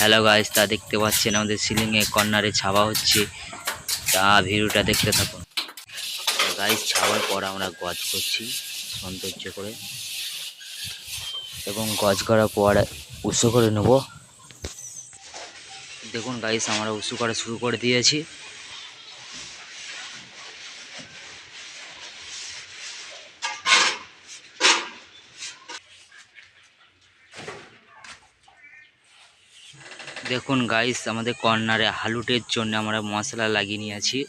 Hello guys, তা দেখতে পাচ্ছেন আমাদের সিলিংয়ে কর্নারে ছাওয়া হচ্ছে। তা ভিডিওটা দেখতে থাকুন। গাইস, ছাওয়ার পর আমরা গজ করছি সৌন্দর্য করে, এবং গজ করার পর উঁচু করে নেব। দেখুন গাইস, আমরা উঁচু করা শুরু করে দিয়েছি। দেখুন গাইস, আমাদের কর্নারে হালুটের জন্য আমরা মশলা লাগিয়ে নিয়েছি।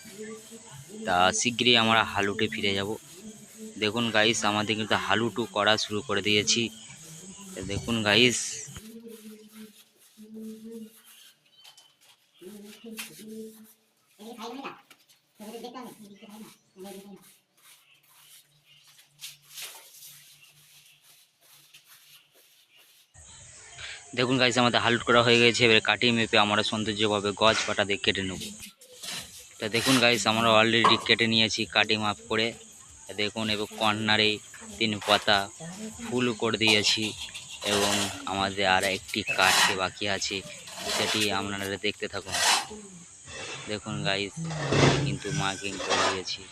তা শীঘ্রই আমরা হালুটে ফিরে যাব। দেখুন গাইস, আমাদের কিন্তু হালুটু করা শুরু করে দিয়েছি। দেখুন গাইস, দেখুন গাইস, আমাদের হালুট করা হয়ে গেছে। এবারে কাটিয়ে মেপে আমরা সৌন্দর্যভাবে গজ পাটা দিয়ে কেটে নেব। তা দেখুন গাইস, আমরা অলরেডি কেটে নিয়েছি কাটিং মাপ করে। দেখুন, এবং কর্নারে 3 পাতা ফুল করে দিয়েছি, এবং আমাদের আর একটি কাটতে বাকি আছে, সেটি আপনারা দেখতে থাকুন। দেখুন গাইস, কিন্তু মার্কিং করে দিয়েছি,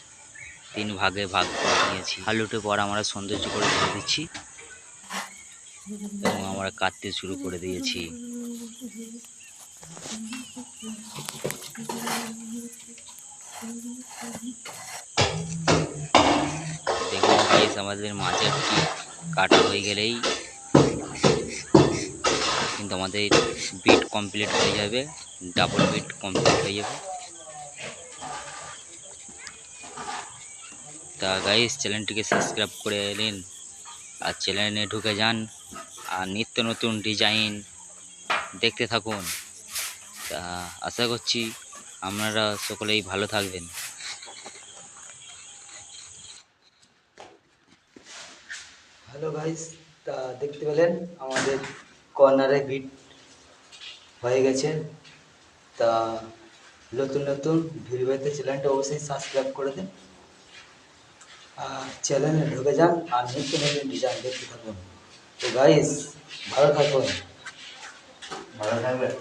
3 ভাগে ভাগ করে নিয়েছি। হালুটের পর আমরা সৌন্দর্য করে দিয়ে দিচ্ছি, এবং আমরা কাটতে শুরু করে দিয়েছি। দেখুন গাইস, আমাদের মাঝেরটি কাটা হয়ে গেলেই কিন্তু আমাদের বিট কমপ্লিট হয়ে যাবে, ডাবল বিট কমপ্লিট হয়ে যাবে। তা গাইস, চ্যানেলটিকে সাবস্ক্রাইব করে নিন, আর চ্যানেলে ঢুকে যান, আর নিত্য নতুন ডিজাইন দেখতে থাকুন। তা আশা করছি আপনারা সকলেই ভালো থাকবেন। হ্যালো গাইস, তা দেখতে পেলেন আমাদের কর্নারে বিট হয়ে গেছে। তা নতুন নতুন ভিডিও পেতে চ্যানেলটা অবশ্যই সাবস্ক্রাইব করে দিন, আর চ্যানেলে ঢুকে যান, আর নিত্য নতুন ডিজাইন দেখতে থাকুন। তো গাইস, ভালো থাকুন, ভালো থাকবেন।